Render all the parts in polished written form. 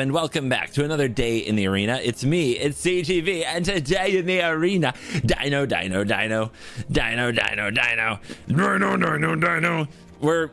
and welcome back to another day in the arena. It's me, it's CGB, and today in the arena, Dino.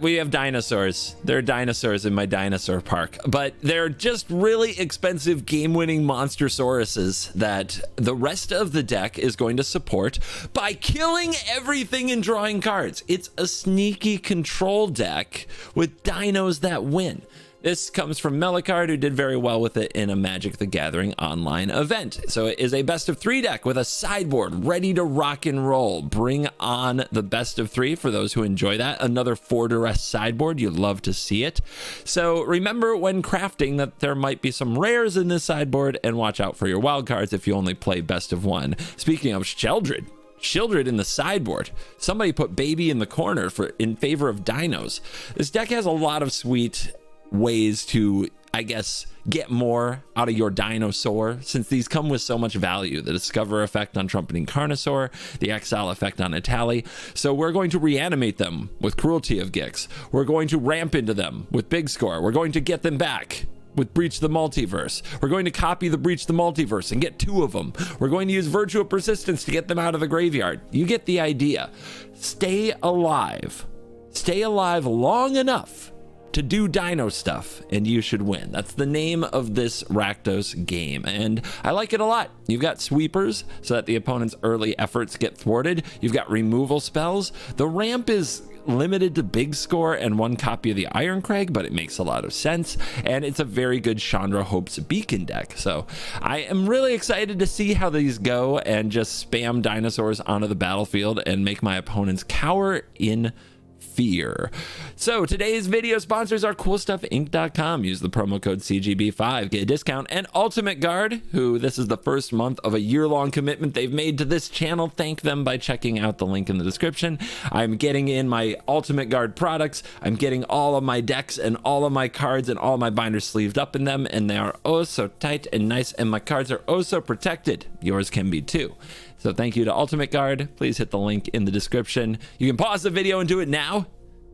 We have dinosaurs. There are dinosaurs in my dinosaur park, but they're just really expensive game-winning monstersauruses that the rest of the deck is going to support by killing everything and drawing cards. It's a sneaky control deck with dinos that win. This comes from Melicard, who did very well with it in a Magic the Gathering online event. So it is a best of 3 deck with a sideboard ready to rock and roll. Bring on the best of 3 for those who enjoy that. Another 4 duress sideboard. You'd love to see it. So remember when crafting that there might be some rares in this sideboard, and watch out for your wild cards if you only play best of 1. Speaking of Shieldred in the sideboard. Somebody put baby in the corner in favor of dinos. This deck has a lot of sweet ways to, I guess, get more out of your dinosaur, since these come with so much value. The Discover effect on Trumpeting Carnosaur, the Exile effect on Itali. So we're going to reanimate them with Cruelty of Gix. We're going to ramp into them with Big Score. We're going to get them back with Breach the Multiverse. We're going to copy the Breach the Multiverse and get 2 of them. We're going to use Virtue of Persistence to get them out of the graveyard. You get the idea. Stay alive. Stay alive long enough to do dino stuff, and you should win. That's the name of this Rakdos game, and I like it a lot. You've got sweepers so that the opponent's early efforts get thwarted. You've got removal spells. The ramp is limited to Big Score and 1 copy of the Ironcrag, but it makes a lot of sense, and it's a very good Chandra Hope's Beacon deck. So I am really excited to see how these go and just spam dinosaurs onto the battlefield and make my opponents cower in fear. So today's video sponsors are CoolStuffInc.com. Use the promo code CGB5, get a discount. And Ultimate Guard, who this is the first month of a year-long commitment they've made to this channel. Thank them by checking out the link in the description. I'm getting in my Ultimate Guard products. I'm getting all of my decks and all of my cards and all my binders sleeved up in them, and they are oh so tight and nice, and my cards are oh so protected. Yours can be too. So thank you to Ultimate Guard. Please hit the link in the description. You can pause the video and do it now.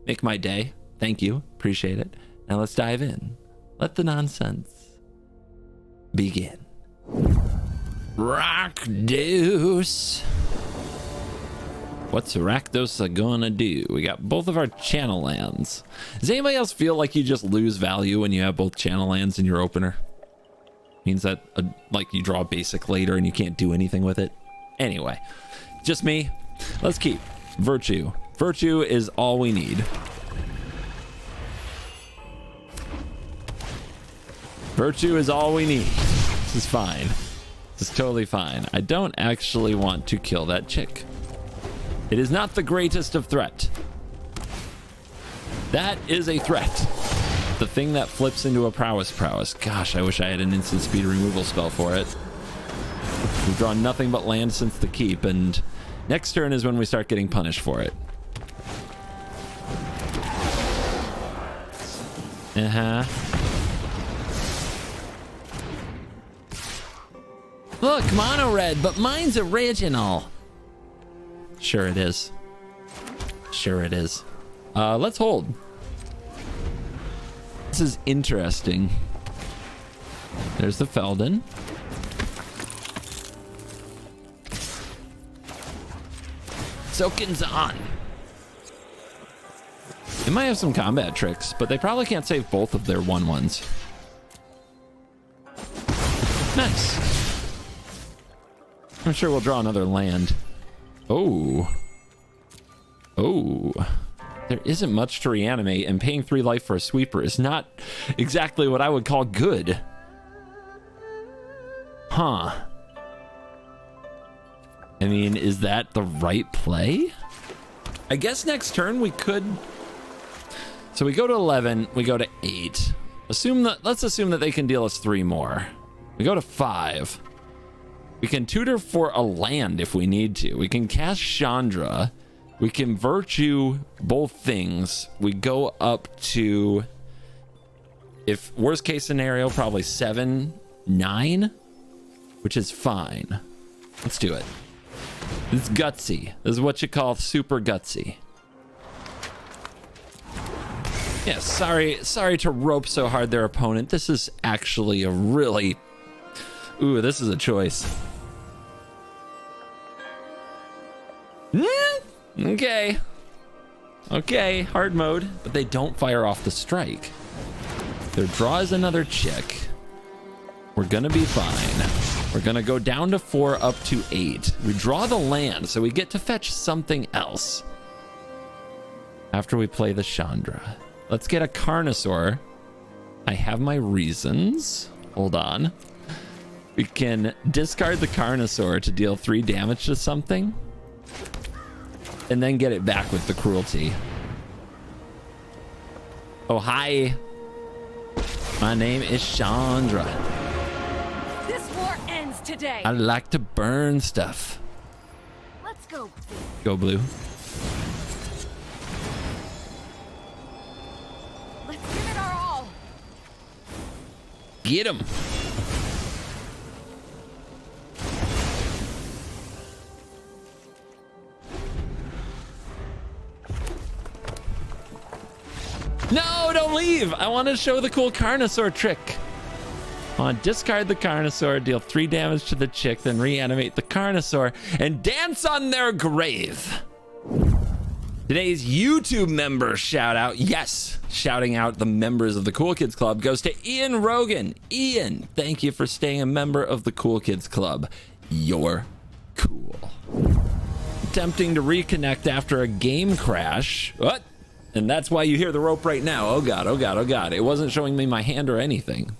Make my day. Thank you. Appreciate it. Now let's dive in. Let the nonsense begin. Rakdos. What's Rakdos gonna do? We got both of our channel lands. Does anybody else feel like you just lose value when you have both channel lands in your opener? Means that like you draw basic later and you can't do anything with it. Anyway, just me. Let's keep Virtue. Virtue is all we need. Virtue is all we need. This is fine. This is totally fine. I don't actually want to kill that chick. It is not the greatest of threat. That is a threat. The thing that flips into a prowess. Gosh, I wish I had an instant speed removal spell for it. We've drawn nothing but land since the keep, and next turn is when we start getting punished for it. Look, mono red, but mine's original. Sure it is. Sure it is. Let's hold. This is interesting. There's the Feldon. Soakin's on. They might have some combat tricks, but they probably can't save both of their 1/1s. Nice. I'm sure we'll draw another land. Oh. There isn't much to reanimate, and paying 3 life for a sweeper is not exactly what I would call good. Huh. I mean, is that the right play? I guess next turn we could. So we go to 11, we go to 8. Let's assume that they can deal us 3 more. We go to 5. We can tutor for a land if we need to. We can cast Chandra. We can Virtue both things. We go up to, if worst case scenario, probably 7, 9, which is fine. Let's do it. It's gutsy. This is what you call super gutsy. Yeah, sorry to rope so hard their opponent. This is actually a really... Ooh, this is a choice. Okay. Okay, hard mode. But they don't fire off the strike. Their draw is another chick. We're gonna be fine. We're gonna go down to 4, up to 8. We draw the land, so we get to fetch something else. After we play the Chandra. Let's get a Carnosaur. I have my reasons. Hold on. We can discard the Carnosaur to deal 3 damage to something. And then get it back with the Cruelty. Oh, hi. My name is Chandra. This war ends today. I like to burn stuff. Let's go. Go blue. Let's give it our all. Get him. No, don't leave. I want to show the cool Carnosaur trick. I want to discard the Carnosaur, deal 3 damage to the chick, then reanimate the Carnosaur and dance on their grave. Today's YouTube member shout out, yes, shouting out the members of the Cool Kids Club goes to Ian Rogan. Ian, thank you for staying a member of the Cool Kids Club. You're cool. Attempting to reconnect after a game crash. What? And that's why you hear the rope right now. Oh God, oh God, oh God. It wasn't showing me my hand or anything.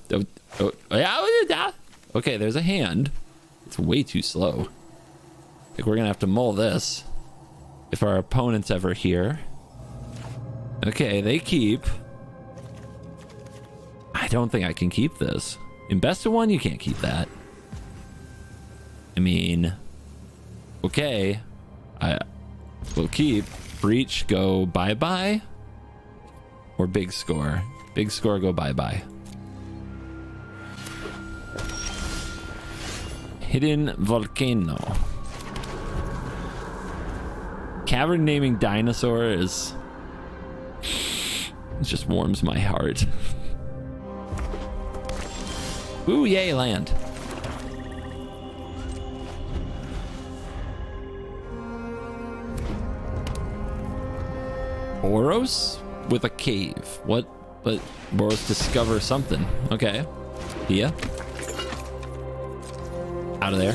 Okay, there's a hand. It's way too slow. I think we're gonna have to mull this if our opponent's ever here. Okay, they keep. I don't think I can keep this. In best of 1, you can't keep that. I mean, okay, I will keep. Breach, go bye-bye. Or big score. Big score, go bye-bye. Hidden volcano. Cavern naming dinosaur is... It just warms my heart. Ooh, yay, land. Boros with a cave. What? But Boros discover something. Okay. Here. Out of there.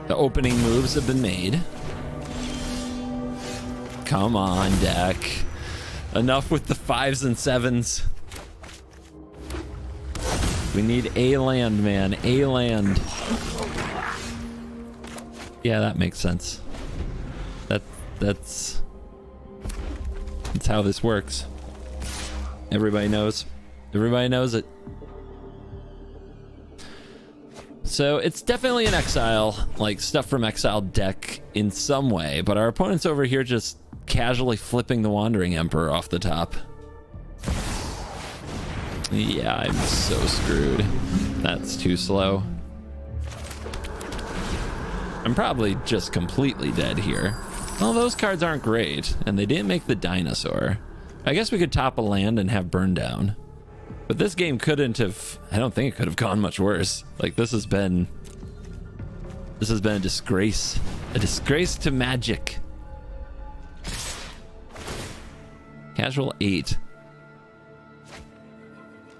The opening moves have been made. Come on, deck. Enough with the 5s and 7s. We need a land, man. A land. Yeah, that makes sense. That's how this works. Everybody knows. Everybody knows it. So it's definitely an exile, like stuff from exile deck in some way, but our opponent's over here just casually flipping the Wandering Emperor off the top. Yeah, I'm so screwed. That's too slow. I'm probably just completely dead here. Well, those cards aren't great, and they didn't make the dinosaur. I guess we could top a land and have burn down. But this game couldn't have... I don't think it could have gone much worse. Like, this has been a disgrace. A disgrace to Magic. Casual 8.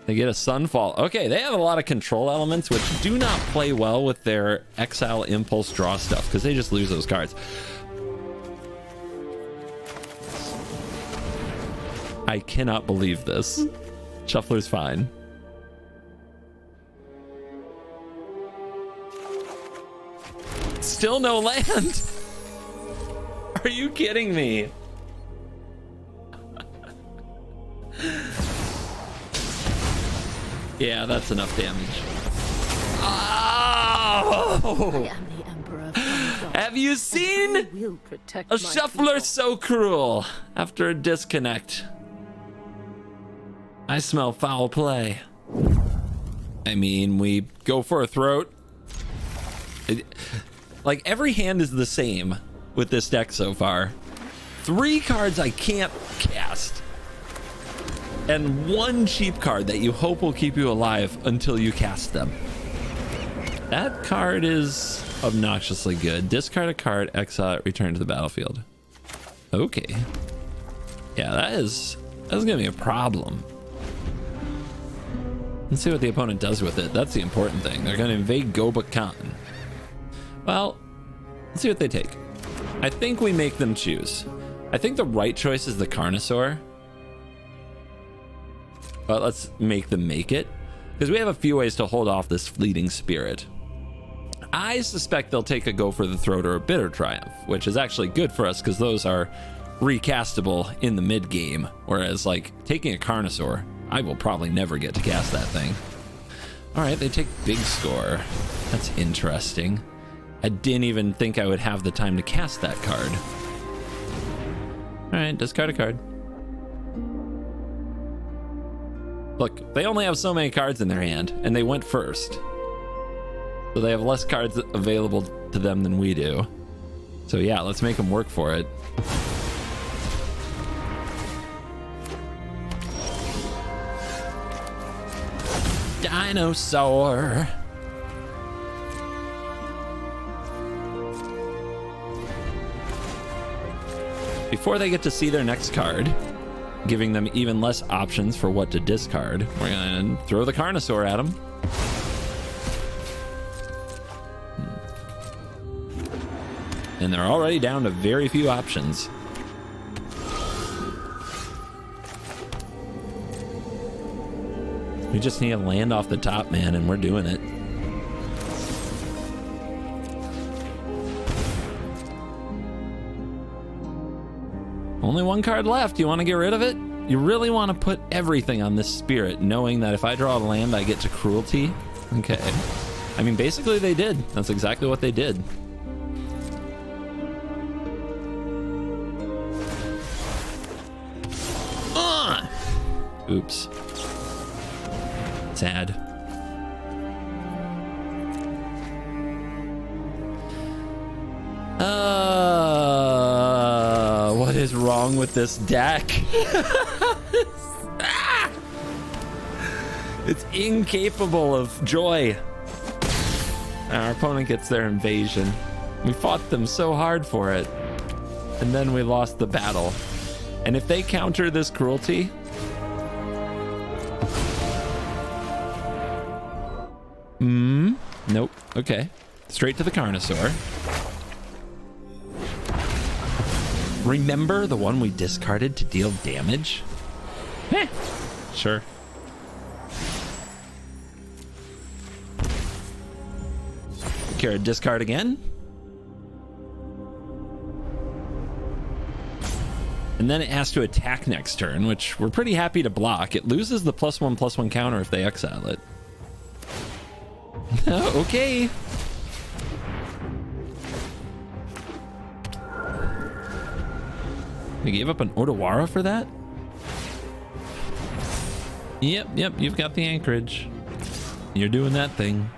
They get a Sunfall. Okay, they have a lot of control elements, which do not play well with their Exile Impulse draw stuff, because they just lose those cards. I cannot believe this. Shuffler's fine. Still no land. Are you kidding me? Yeah, that's enough damage. Oh! I am the Emperor of Have you seen a shuffler so cruel after a disconnect? I smell foul play. I mean, we go for a throat. Like, every hand is the same with this deck so far. 3 cards I can't cast, and 1 cheap card that you hope will keep you alive until you cast them. That card is obnoxiously good. Discard a card, exile it, return to the battlefield. Okay. Yeah, that's gonna be a problem. Let's see what the opponent does with it. That's the important thing. They're gonna invade Goba. Well, let's see what they take. I think we make them choose. I think the right choice is the Carnosaur. But let's make them make it, because we have a few ways to hold off this fleeting spirit. I suspect they'll take a Go for the Throat or a Bitter Triumph, which is actually good for us because those are recastable in the mid game. Whereas like taking a Carnosaur, I will probably never get to cast that thing. All right, they take Big Score. That's interesting. I didn't even think I would have the time to cast that card. All right, discard a card. Look, they only have so many cards in their hand, and they went first. So they have less cards available to them than we do. So yeah, let's make them work for it. Dinosaur. Before they get to see their next card, giving them even less options for what to discard, we're gonna throw the Carnosaur at them. And they're already down to very few options. We just need to land off the top, man, and we're doing it. Only 1 card left. You want to get rid of it? You really want to put everything on this spirit, knowing that if I draw a land, I get to cruelty? Okay. I mean, basically they did. That's exactly what they did. Oops. Sad. What is wrong with this deck? It's incapable of joy. Our opponent gets their invasion. We fought them so hard for it, and then we lost the battle. And if they counter this cruelty, nope. Okay. Straight to the Carnosaur. Remember the one we discarded to deal damage? Sure. Care to discard again? And then it has to attack next turn, which we're pretty happy to block. It loses the +1/+1 counter if they exile it. Okay. We gave up an Odawara for that? Yep, you've got the anchorage. You're doing that thing.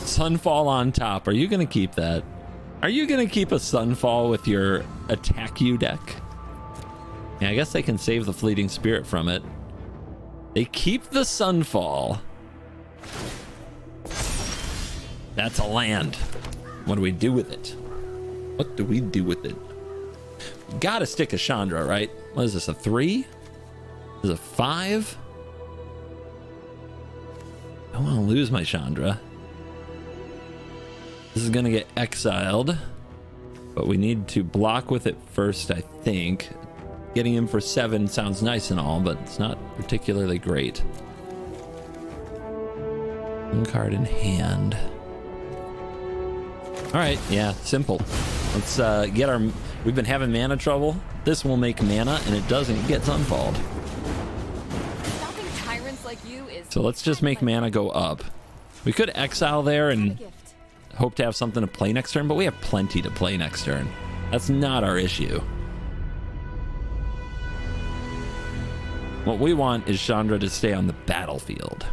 Sunfall on top. Are you going to keep that? Are you going to keep a Sunfall with your attack you deck? Yeah, I guess they can save the Fleeting Spirit from it. They keep the Sunfall. That's a land. What do we do with it? What do we do with it? Gotta stick a Chandra, right? What is this, a 3? Is it a 5? I don't want to lose my Chandra. This is gonna get exiled, but we need to block with it first, I think. Getting him for 7 sounds nice and all, but it's not particularly great. 1 card in hand. All right, yeah, simple. Let's get our... We've been having mana trouble. This will make mana, and it doesn't get Sunfalled. Stopping tyrants like you is... So let's just make mana go up. We could exile there and hope to have something to play next turn, but we have plenty to play next turn. That's not our issue. What we want is Chandra to stay on the battlefield.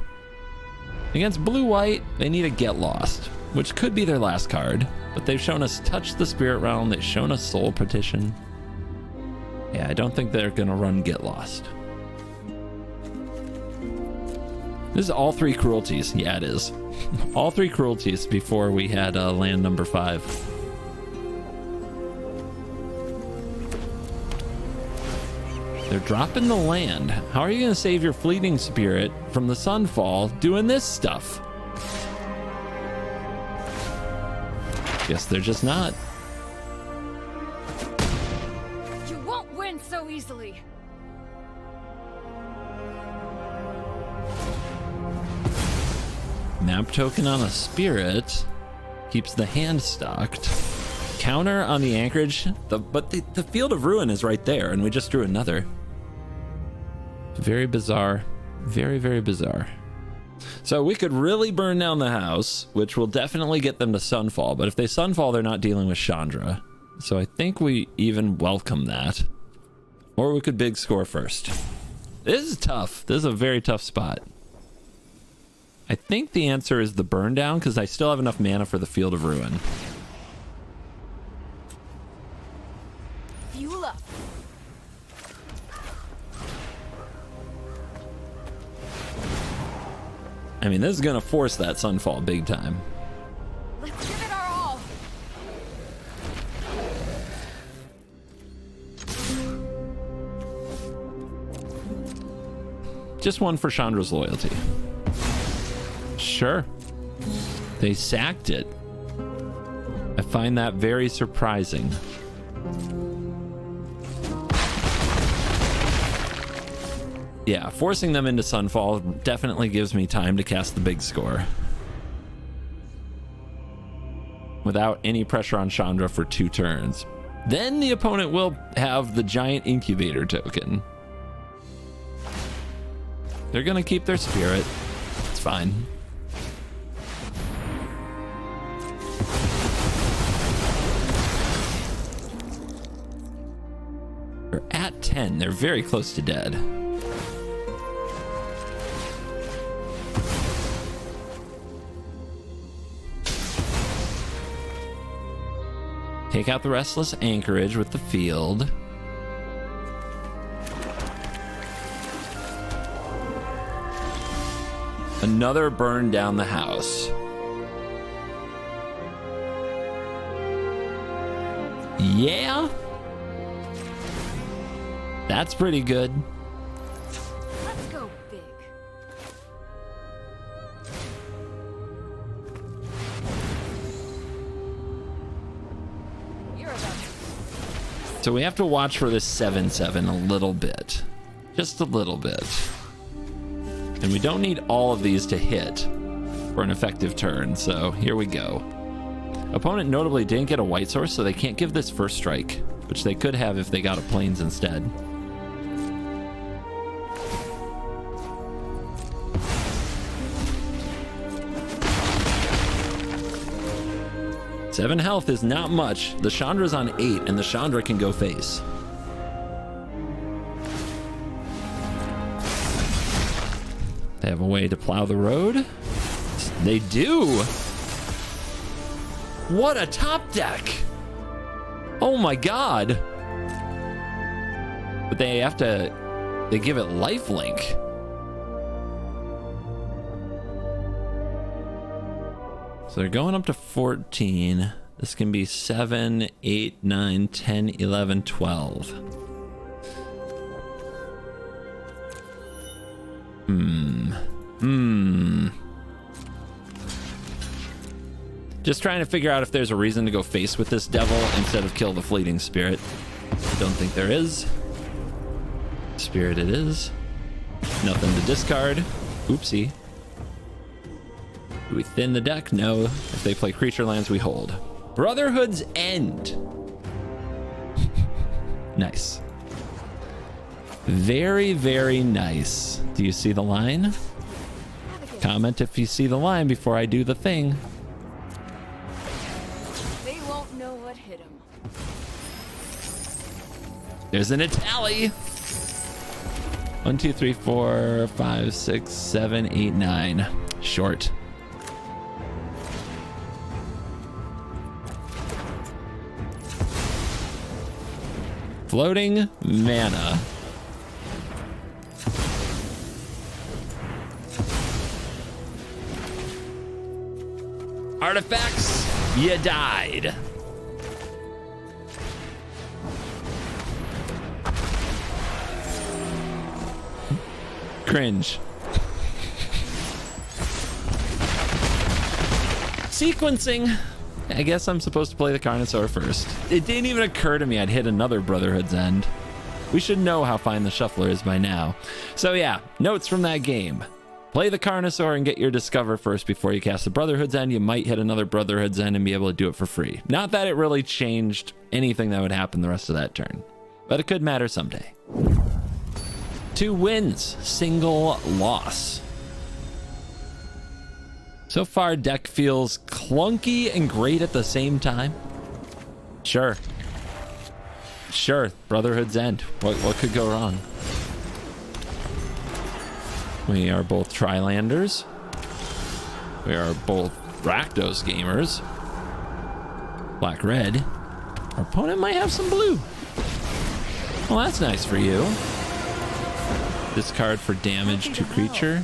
Against blue-white, they need a Get Lost, which could be their last card, but they've shown us Touch the Spirit Realm, they've shown us Soul Petition. Yeah, I don't think they're gonna run Get Lost. This is all 3 cruelties. Yeah, it is. All 3 cruelties before we had land number 5. They're dropping the land. How are you going to save your fleeting spirit from the sunfall doing this stuff? Guess they're just not. You won't win so easily. Map token on a spirit keeps the hand stocked. Counter on the anchorage, but the Field of Ruin is right there, and we just drew another. Very bizarre. Very, very bizarre. So we could really burn down the house, which will definitely get them to Sunfall, but if they Sunfall, they're not dealing with Chandra. So I think we even welcome that. Or we could big score first. This is tough. This is a very tough spot. I think the answer is the burn down, because I still have enough mana for the Field of Ruin. Fuel up. I mean, this is going to force that Sunfall big time. Let's give it our all. Just one for Chandra's loyalty. Sure. They sacked it. I find that very surprising. Yeah, forcing them into Sunfall definitely gives me time to cast the big score. Without any pressure on Chandra for 2 turns. Then the opponent will have the giant incubator token. They're gonna keep their spirit. It's fine. They're at 10. They're very close to dead. Take out the Restless Anchorage with the field. Another burn down the house. Yeah. That's pretty good. Let's go big. You're about to... So we have to watch for this 7/7 a little bit. Just a little bit. And we don't need all of these to hit for an effective turn, so here we go. Opponent notably didn't get a white source, so they can't give this first strike, which they could have if they got a plains instead. Seven health is not much. The Chandra's on 8, and the Chandra can go face. They have a way to plow the road. They do. What a top deck. Oh my god. But they have to, they give it lifelink. So they're going up to 14. This can be 7, 8, 9, 10, 11, 12. Just trying to figure out if there's a reason to go face with this devil instead of kill the fleeting spirit. I don't think there is. Spirit it is. Nothing to discard. Oopsie. Do we thin the deck? No. If they play creature lands, we hold. Brotherhood's End. Nice. Very, very nice. Do you see the line? Comment if you see the line before I do the thing. They won't know what hit them. There's an Itali. 1, 2, 3, 4, 5, 6, 7, 8, 9. short. Floating mana. Artifacts, you died. Cringe. Sequencing. I guess I'm supposed to play the Carnosaur first. It didn't even occur to me I'd hit another Brotherhood's End. We should know how fine the Shuffler is by now. So yeah, notes from that game. Play the Carnosaur and get your Discover first before you cast the Brotherhood's End. You might hit another Brotherhood's End and be able to do it for free. Not that it really changed anything that would happen the rest of that turn, but it could matter someday. 2 wins, single loss. So far, deck feels clunky and great at the same time. Sure. Sure, Brotherhood's End. What could go wrong? We are both Trilanders. We are both Rakdos gamers. Black-red. Our opponent might have some blue. Well, that's nice for you. Discard for damage to creature.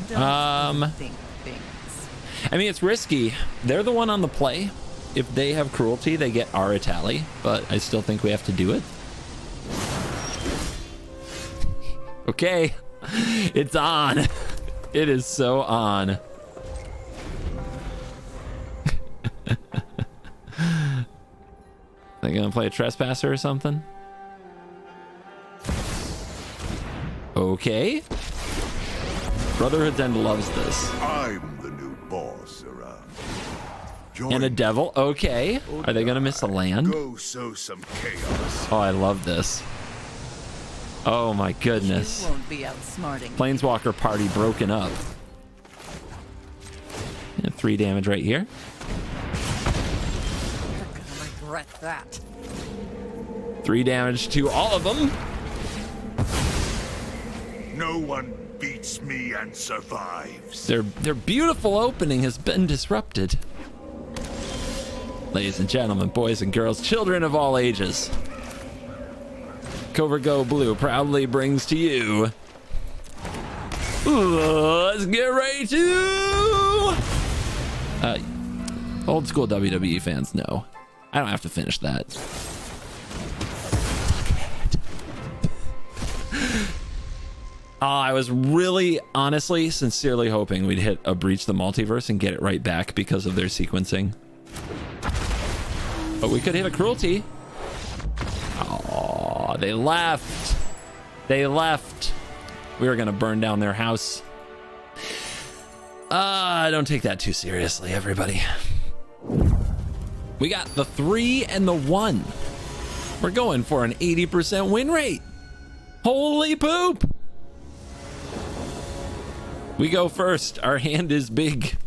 I mean, it's risky. They're the one on the play. If they have cruelty, they get our tally, but I still think we have to do it. Okay, it's on. It is so on. They gonna play a Trespasser or something? Okay. Brotherhood's End loves this. I'm the new boss around. And a devil. Okay. Are they gonna miss a land? Go sow some chaos. Oh, I love this. Oh my goodness. You won't be outsmarting. Planeswalker party broken up. And 3 damage right here. You're gonna regret that. 3 damage to all of them. No one beats me and survives. Their beautiful opening has been disrupted. Ladies and gentlemen, boys and girls, children of all ages, CovertGoBlue proudly brings to you. Let's get ready to. Old school WWE fans know. I don't have to finish that. I was really, honestly, sincerely hoping we'd hit a Breach the Multiverse and get it right back because of their sequencing. But we could hit a Cruelty. Oh, they left. They left. We were going to burn down their house. Don't take that too seriously, everybody. We got the 3 and the 1. We're going for an 80% win rate. Holy poop. We go first. Our hand is big.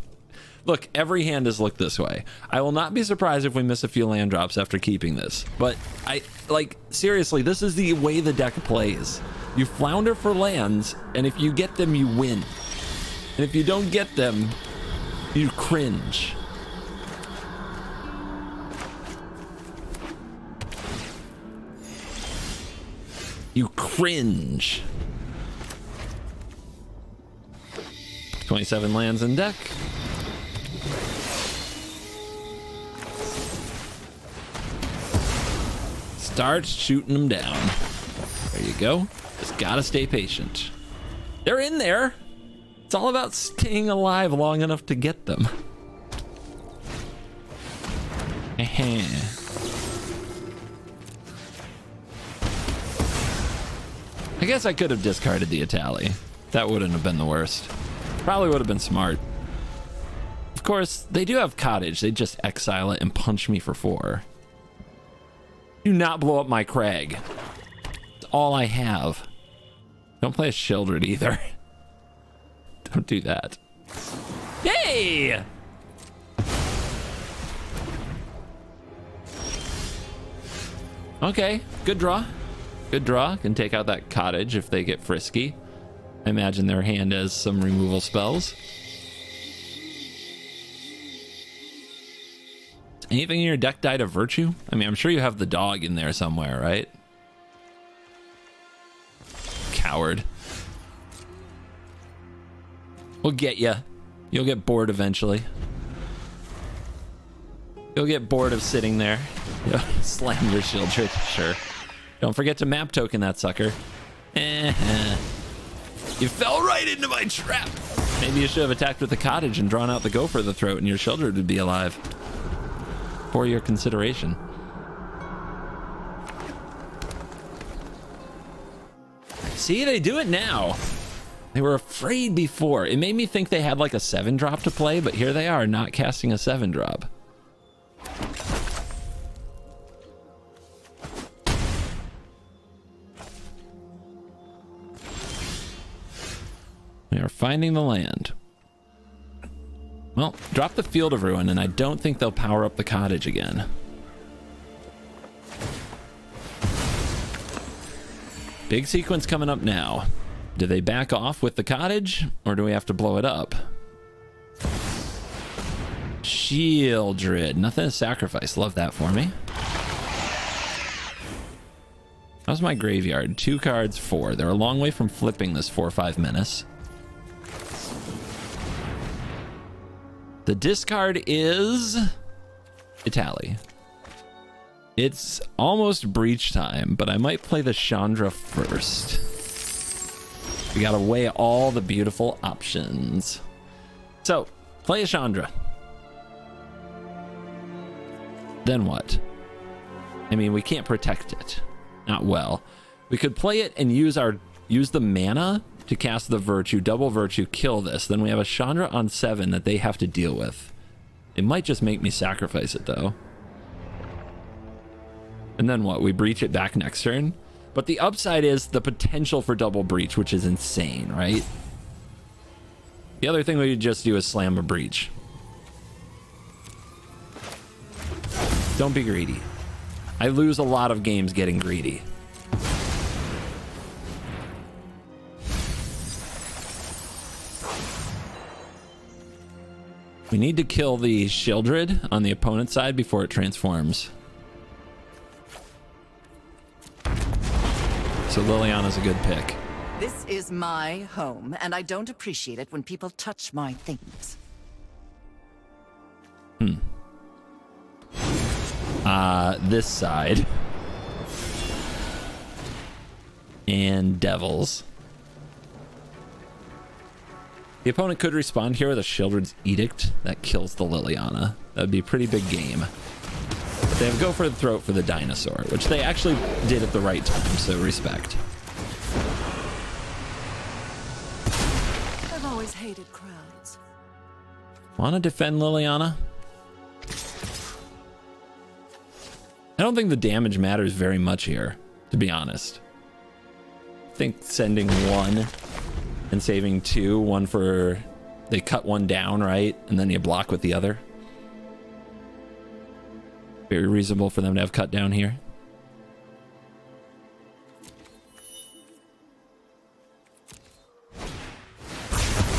Look, every hand has looked this way. I will not be surprised if we miss a few land drops after keeping this. But seriously, this is the way the deck plays. You flounder for lands, and if you get them, you win. And if you don't get them, you cringe. You cringe. 27 lands in deck. Start shooting them down. There you go. Just gotta stay patient. They're in there. It's all about staying alive long enough to get them. I guess I could have discarded the Itali. That wouldn't have been the worst. Probably would have been smart. Of course, they do have Cottage. They just exile it and punch me for 4. Do not blow up my Crag. It's all I have. Don't play a Shieldred either. Don't do that. Yay! Okay, good draw. Good draw. Can take out that Cottage if they get frisky. I imagine their hand has some removal spells. Anything in your deck died of virtue? I mean, I'm sure you have the dog in there somewhere, right? Coward. We'll get you. You'll get bored eventually. You'll get bored of sitting there. Slam your Shieldred, sure. Don't forget to map token that sucker. You fell right into my trap. Maybe you should have attacked with the cottage and drawn out the go for the throat and your Shieldred would be alive. For your consideration. See, they do it now. They were afraid before. It made me think they had like a 7-drop to play, but here they are not casting a 7-drop. We are finding the land. Well, drop the Field of Ruin, and I don't think they'll power up the cottage again. Big sequence coming up now. Do they back off with the cottage, or do we have to blow it up? Shieldred. Nothing to sacrifice. Love that for me. How's my graveyard? 2 cards, 4. They're a long way from flipping this 4/5 menace. The discard is Italy. It's almost breach time, but I might play the Chandra first. We gotta weigh all the beautiful options. So, play a Chandra. Then what? I mean, we can't protect it. Not well. We could play it and use the mana to cast the Virtue, double Virtue, kill this. Then we have a Chandra on 7 that they have to deal with. It might just make me sacrifice it, though. And then what? We breach it back next turn? But the upside is the potential for double breach, which is insane, right? The other thing we could just do is slam a breach. Don't be greedy. I lose a lot of games getting greedy. We need to kill the Shieldred on the opponent's side before it transforms. So Liliana's a good pick. This is my home, and I don't appreciate it when people touch my things. This side. And Devils. The opponent could respond here with a Shieldred's Edict that kills the Liliana. That would be a pretty big game. But they have Go for the Throat for the Dinosaur, which they actually did at the right time, so respect. I've always hated crowds. Want to defend Liliana? I don't think the damage matters very much here, to be honest. I think sending 1 and saving 2, 1 for... They cut 1 down, right? And then you block with the other. Very reasonable for them to have cut down here.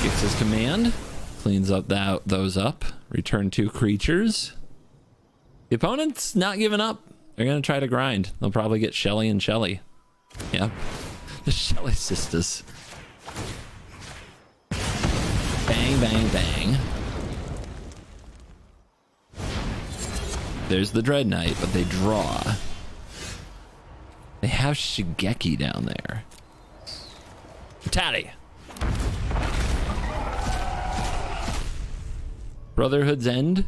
Gets his command. Cleans up those up. Return 2 creatures. The opponent's not giving up. They're going to try to grind. They'll probably get Shelly and Shelly. Yep. The Shelly sisters. Bang, bang, bang. There's the Dread Knight, but they draw. They have Shigeki down there. Tatty. Brotherhood's End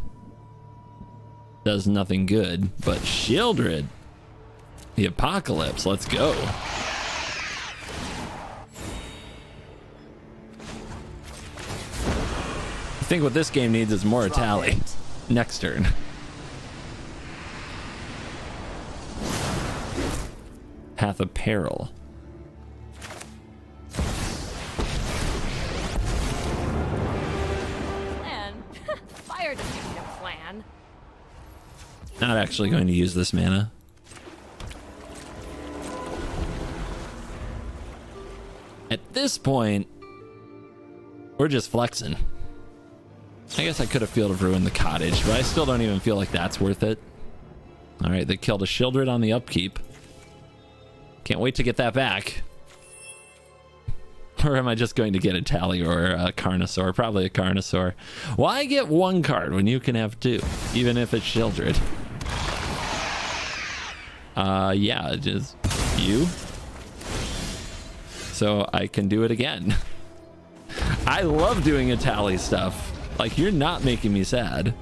does nothing good, but Shieldred, the Apocalypse, let's go. I think what this game needs is more Tally. Next turn. Path of Peril. Plan? Fire doesn't need a plan. Not actually going to use this mana. At this point, we're just flexing. I guess I could have Field of Ruin the cottage, but I still don't even feel like that's worth it. All right, they killed a Shieldred on the upkeep. Can't wait to get that back. Or am I just going to get a Tally or a Carnosaur? Probably a Carnosaur. Why get one card when you can have two, even if it's Shieldred? Yeah, just you. So I can do it again. I love doing a Tally stuff. Like, you're not making me sad.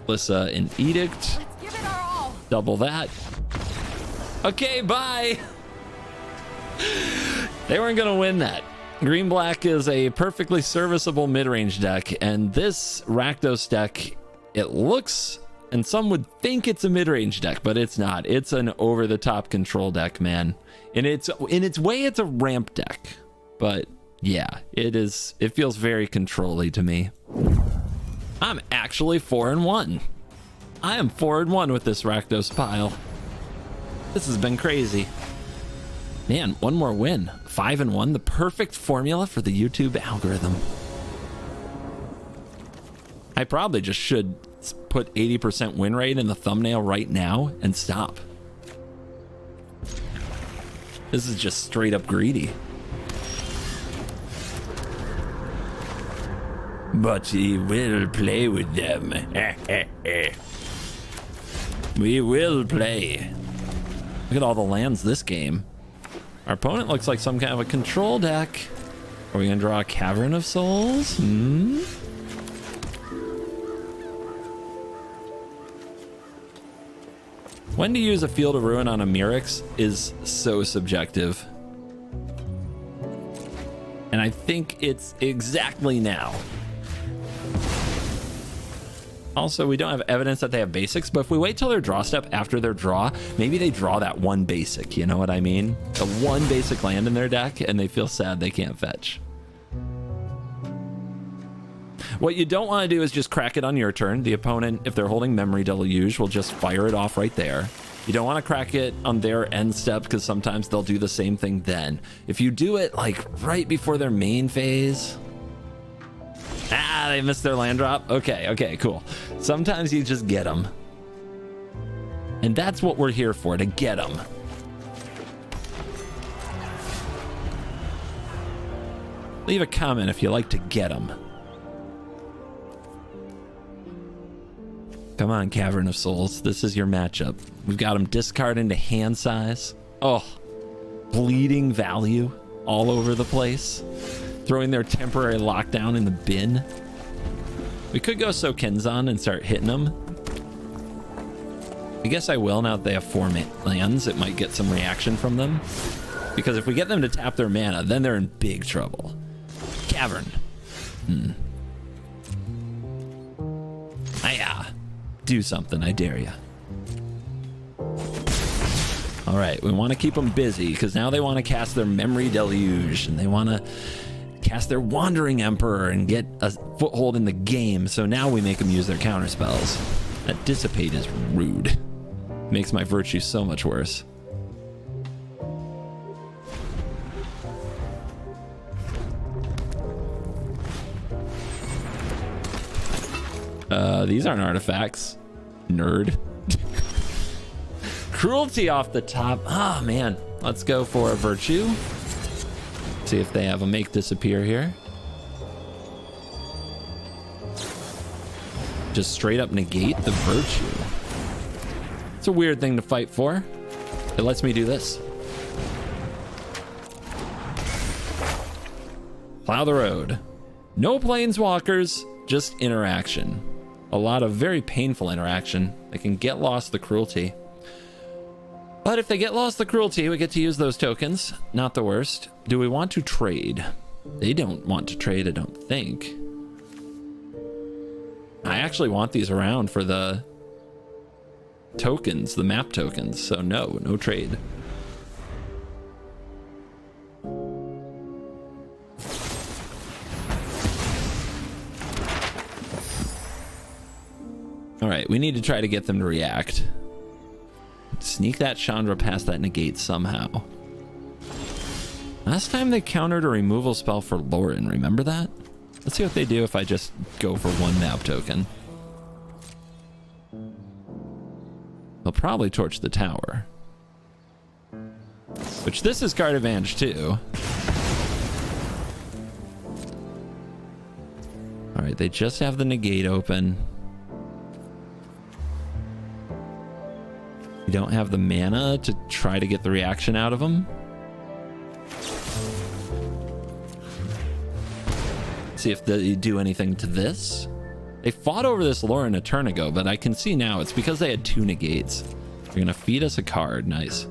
Lissa, an Edict. Let's give it our all. Double that. Okay, bye. They weren't gonna win that. Green Black is a perfectly serviceable mid-range deck, and this Rakdos deck, it looks, and some would think it's a mid-range deck, but it's not. It's an over-the-top control deck, man. And it's in its way, it's a ramp deck, but yeah, it is. It feels very control-y to me. I'm actually 4-1. I am 4-1 with this Rakdos pile. This has been crazy. Man, one more win. 5-1, the perfect formula for the YouTube algorithm. I probably just should put 80% win rate in the thumbnail right now and stop. This is just straight up greedy. But he will play with them. We will play. Look at all the lands this game. Our opponent looks like some kind of a control deck. Are we gonna draw a Cavern of Souls? When to use a Field of Ruin on a Mirrex is so subjective. And I think it's exactly now. Also, we don't have evidence that they have basics, but if we wait till their draw step after their draw, maybe they draw that one basic, you know what I mean? The one basic land in their deck, and they feel sad they can't fetch. What you don't want to do is just crack it on your turn. The opponent, if they're holding Memory Deluge, will just fire it off right there. You don't want to crack it on their end step, because sometimes they'll do the same thing then. If you do it like right before their main phase... Ah, they missed their land drop. Okay, cool. Sometimes you just get them. And that's what we're here for, to get them. Leave a comment if you like to get them. Come on, Cavern of Souls. This is your matchup. We've got them discard into hand size. Oh, bleeding value all over the place. Throwing their temporary lockdown in the bin. We could go Sokenzan and start hitting them. I guess I will now that they have 4 lands. It might get some reaction from them. Because if we get them to tap their mana, then they're in big trouble. Cavern. Hiya. Do something, I dare ya. All right, we want to keep them busy because now they want to cast their Memory Deluge and they want to cast their Wandering Emperor and get a foothold in the game. So now we make them use their counter spells. That Dissipate is rude. Makes my Virtue so much worse. These aren't artifacts. Nerd. Cruelty off the top. Oh, man. Let's go for a Virtue. See if they have a Make Disappear here. Just straight up negate the Virtue. It's a weird thing to fight for. It lets me do this. Plow the road. No planeswalkers, just interaction. A lot of very painful interaction. They can get lost the Cruelty. But if they get lost the Cruelty, we get to use those tokens. Not the worst. Do we want to trade? They don't want to trade, I don't think. I actually want these around for the tokens, the map tokens. So no trade. All right, we need to try to get them to react. Sneak that Chandra past that negate somehow. Last time they countered a removal spell for Lauren. Remember that? Let's see what they do if I just go for 1 map token. They'll probably torch the tower. Which this is card advantage too. Alright, they just have the negate open. You don't have the mana to try to get the reaction out of them. See if they do anything to this. They fought over this Lauren a turn ago, but I can see now it's because they had 2 negates. They're gonna feed us a card. Nice.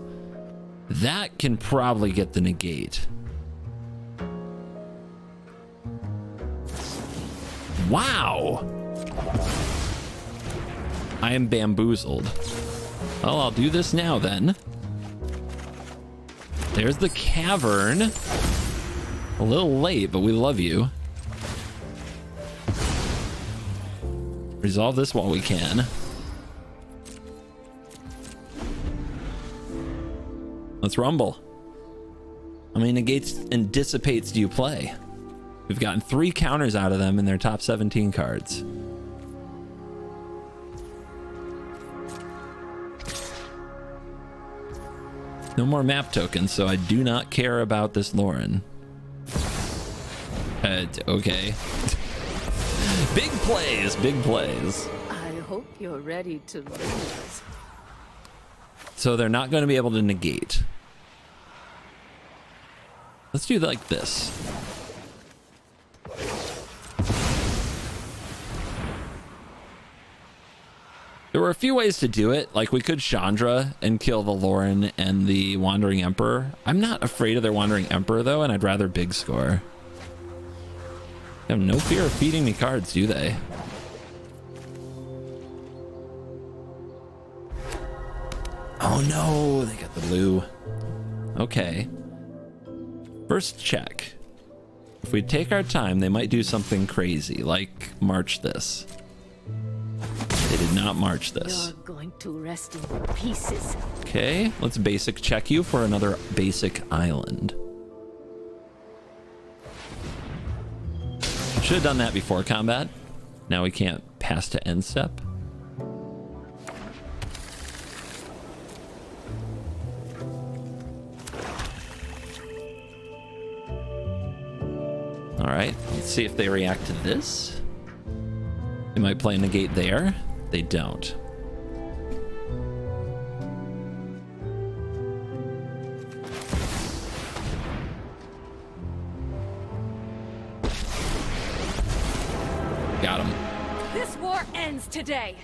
That can probably get the negate. Wow. I am bamboozled. Well, I'll do this now then. There's the cavern. A little late, but we love you. Resolve this while we can. Let's rumble. How many negates and dissipates do you play? We've gotten 3 counters out of them in their top 17 cards. No more map tokens, so I do not care about this Lauren. Okay. Big plays, big plays. I hope you're ready to lose. So they're not going to be able to negate. Let's do like this. There were a few ways to do it. Like we could Chandra and kill the Lauren and the Wandering Emperor. I'm not afraid of their Wandering Emperor though, and I'd rather big score. They have no fear of feeding me cards, do they? Oh no, they got the blue. Okay. First check. If we take our time, they might do something crazy, like march this. They did not march this. You're going to rest in pieces. Okay, let's basic check you for another basic island. Should have done that before combat. Now we can't pass to end step. All right, let's see if they react to this. They might play negate there. They don't. Got him. This war ends today.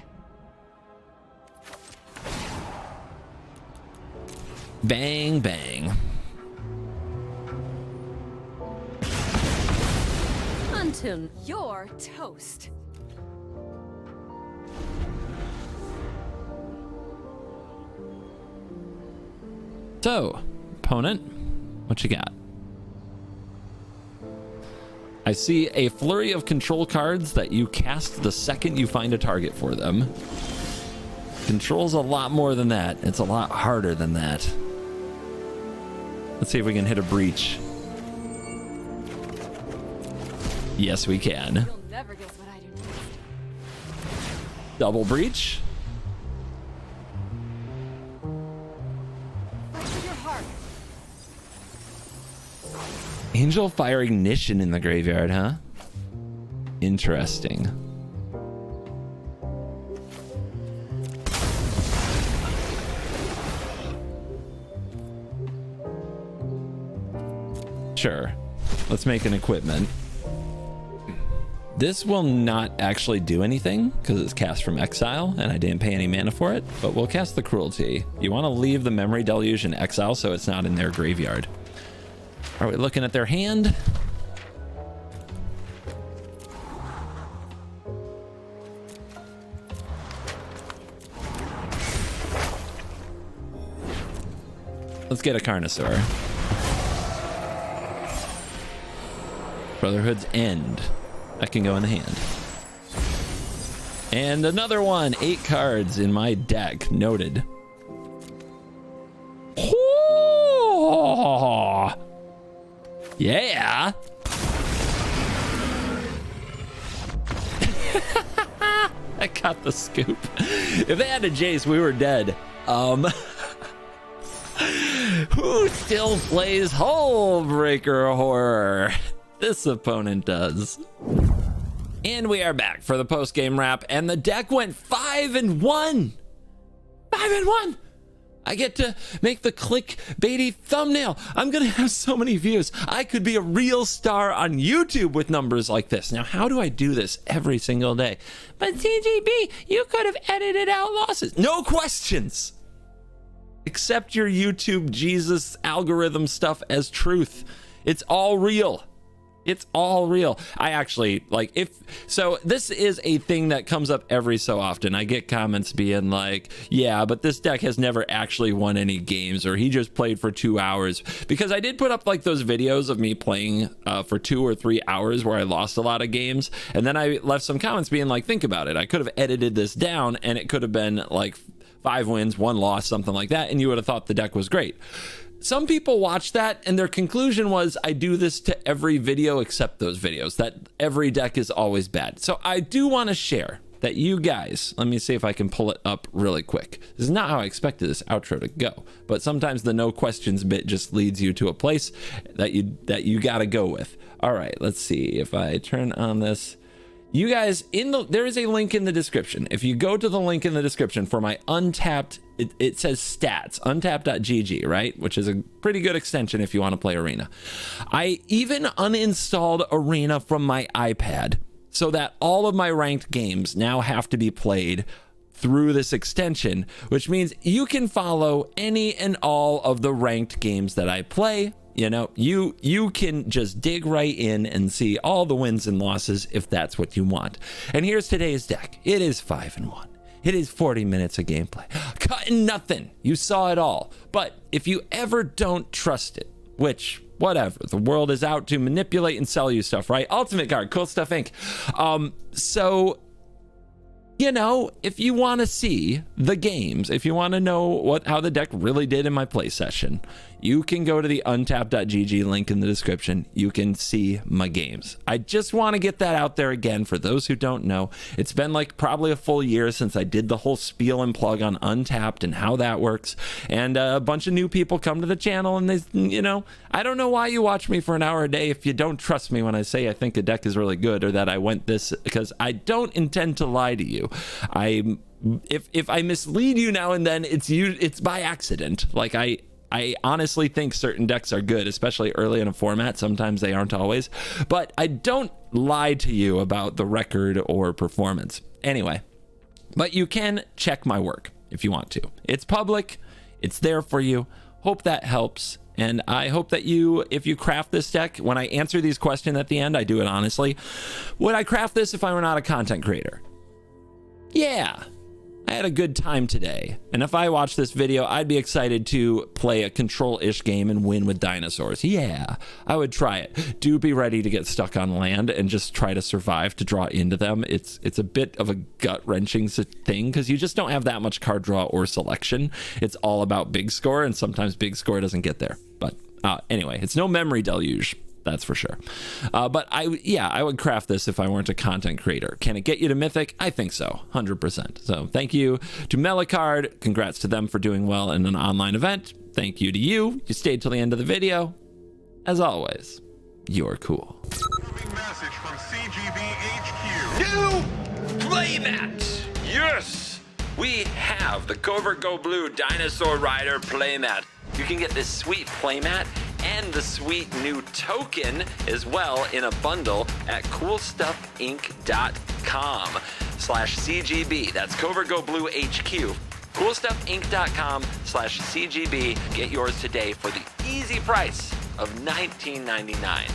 Bang, bang. Until You're toast. So, opponent, what you got? I see a flurry of control cards that you cast the second you find a target for them. Control's a lot more than that. It's a lot harder than that. Let's see if we can hit a breach. Yes, we can. You'll never guess what I do next. Double breach. Fight with your heart. Angel Fire Ignition in the graveyard, huh? Interesting. Sure. Let's make an equipment. This will not actually do anything because it's cast from exile and I didn't pay any mana for it, but we'll cast the Cruelty. You want to leave the Memory Deluge in exile so it's not in their graveyard. Are we looking at their hand? Let's get a Carnosaur. Brotherhood's End. That can go in the hand. And another one. 8 cards in my deck. Noted. Yeah. I got the scoop. If they had a Jace, we were dead. Who still plays Hullbreaker Horror? This opponent does. And we are back for the post-game wrap, and the deck went 5-1. 5-1. I get to make the clickbaity thumbnail. I'm gonna have so many views. I could be a real star on YouTube with numbers like this. Now, how do I do this every single day? But CGB, you could have edited out losses. No questions. Accept your YouTube Jesus algorithm stuff as truth. It's all real. It's all real. I actually this is a thing that comes up every so often. I get comments being like, yeah, but this deck has never actually won any games, or he just played for 2 hours. Because I did put up like those videos of me playing for 2 or 3 hours where I lost a lot of games. And then I left some comments being like, think about it. I could have edited this down and it could have been like 5 wins, 1 loss, something like that. And you would have thought the deck was great. Some people watched that and their conclusion was, I do this to every video except those videos, that every deck is always bad. So I do want to share that you guys, let me see if I can pull it up really quick. This is not how I expected this outro to go, but sometimes the no questions bit just leads you to a place that you got to go with. All right, let's see if I turn on this. You guys, there is a link in the description. If you go to the link in the description for my Untapped, it says stats, untapped.gg, right? Which is a pretty good extension if you want to play Arena. I even uninstalled Arena from my iPad so that all of my ranked games now have to be played through this extension, which means you can follow any and all of the ranked games that I play. You know, you can just dig right in and see all the wins and losses if that's what you want. And here's today's deck. It is 5-1. It is 40 minutes of gameplay. Cutting nothing. You saw it all. But if you ever don't trust it, which, whatever, the world is out to manipulate and sell you stuff, right? Ultimate Guard, Cool Stuff Inc. So, you know, if you want to see the games, if you want to know how the deck really did in my play session, you can go to the untapped.gg link in the description. You can see my games. I just want to get that out there again for those who don't know. It's been like probably a full year since I did the whole spiel and plug on Untapped and how that works. And a bunch of new people come to the channel and they, you know, I don't know why you watch me for an hour a day if you don't trust me when I say I think a deck is really good or that I went this, because I don't intend to lie to you. If I mislead you now and then, it's by accident. Like I honestly think certain decks are good, especially early in a format. Sometimes they aren't always, but I don't lie to you about the record or performance. Anyway, but you can check my work if you want to. It's public. It's there for you. Hope that helps. And I hope that if you craft this deck, when I answer these questions at the end, I do it honestly. Would I craft this if I were not a content creator? Yeah. I had a good time today, and if I watch this video, I'd be excited to play a control-ish game and win with dinosaurs. Yeah, I would try it. Do be ready to get stuck on land and just try to survive to draw into them. It's a bit of a gut-wrenching thing because you just don't have that much card draw or selection. It's all about big score, and sometimes big score doesn't get there. But anyway, it's no memory deluge. That's for sure. But I would craft this if I weren't a content creator. Can it get you to Mythic? I think so, 100%. So thank you to Melicard. Congrats to them for doing well in an online event. Thank you to you. You stayed till the end of the video. As always, you're cool. Message from CGB HQ. New playmat. Yes, we have the CovertGoBlue Dinosaur Rider playmat. You can get this sweet playmat and the sweet new token as well in a bundle at coolstuffinc.com/CGB. That's CovertGoBlue HQ. coolstuffinc.com/CGB. Get yours today for the easy price of $19.99.